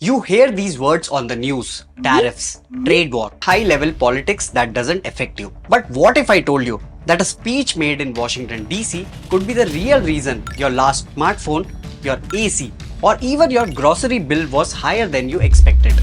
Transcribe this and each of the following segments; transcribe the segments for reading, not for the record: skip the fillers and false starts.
You hear these words on the news: tariffs, trade war, high-level politics that doesn't affect you. But what if I told you that a speech made in Washington DC could be the real reason your last smartphone, your AC, or even your grocery bill was higher than you expected?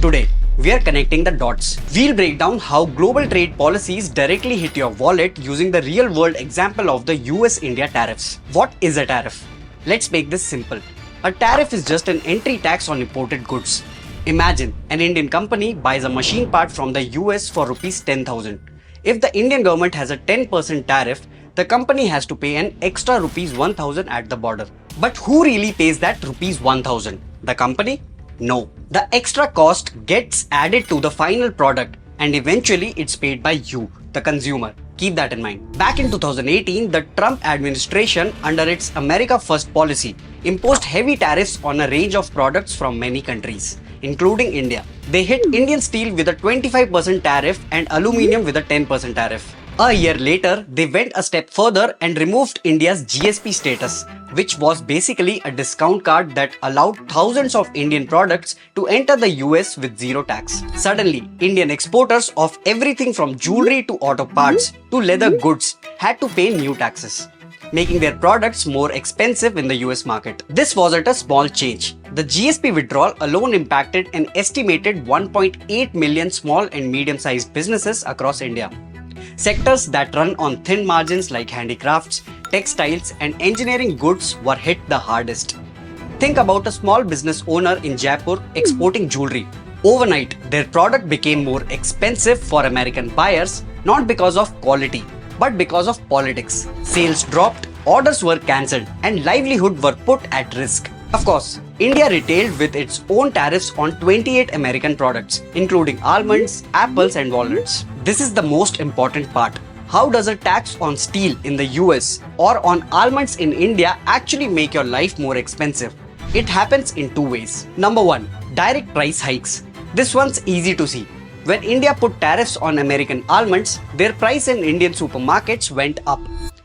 Today, we are connecting the dots. We'll break down how global trade policies directly hit your wallet using the real-world example of the US-India tariffs. What is a tariff? Let's make this simple. A tariff is just an entry tax on imported goods. Imagine an Indian company buys a machine part from the US for rupees 10,000. If the Indian government has a 10% tariff, the company has to pay an extra rupees 1,000 at the border. But who really pays that rupees 1,000? The company? No. The extra cost gets added to the final product and eventually it's paid by you, the consumer. Keep that in mind. Back in 2018, the Trump administration, under its America First policy, imposed heavy tariffs on a range of products from many countries, including India. They hit Indian steel with a 25% tariff and aluminium with a 10% tariff. A year later, they went a step further and removed India's GSP status, which was basically a discount card that allowed thousands of Indian products to enter the US with zero tax. Suddenly, Indian exporters of everything from jewelry to auto parts to leather goods had to pay new taxes, making their products more expensive in the US market. This wasn't a small change. The GSP withdrawal alone impacted an estimated 1.8 million small and medium-sized businesses across India. Sectors that run on thin margins like handicrafts, textiles, and engineering goods were hit the hardest. Think about a small business owner in Jaipur exporting jewelry. Overnight, their product became more expensive for American buyers, not because of quality, but because of politics. Sales dropped, orders were cancelled, and livelihood were put at risk. Of course, India retailed with its own tariffs on 28 American products, including almonds, apples, and walnuts. This is the most important part. How does a tax on steel in the US or on almonds in India actually make your life more expensive? It happens in two ways. Number one, direct price hikes. This one's easy to see. When India put tariffs on American almonds, their price in Indian supermarkets went up.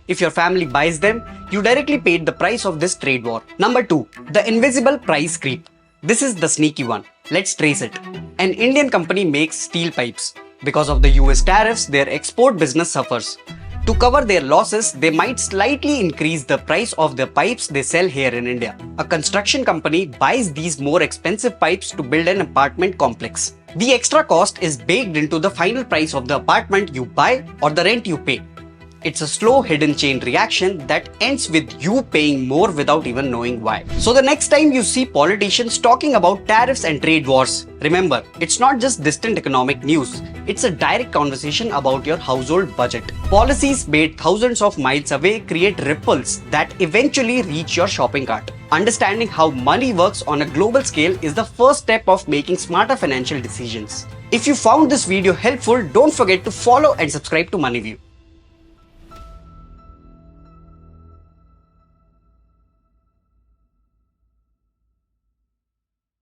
If your family buys them, you directly paid the price of this trade war. Number two, the invisible price creep. This is the sneaky one. Let's trace it. An Indian company makes steel pipes. Because of the US tariffs, their export business suffers. To cover their losses, they might slightly increase the price of the pipes they sell here in India. A construction company buys these more expensive pipes to build an apartment complex. The extra cost is baked into the final price of the apartment you buy or the rent you pay. It's a slow hidden chain reaction that ends with you paying more without even knowing why. So the next time you see politicians talking about tariffs and trade wars, remember, it's not just distant economic news. It's a direct conversation about your household budget. Policies made thousands of miles away create ripples that eventually reach your shopping cart. Understanding how money works on a global scale is the first step of making smarter financial decisions. If you found this video helpful, don't forget to follow and subscribe to Moneyview.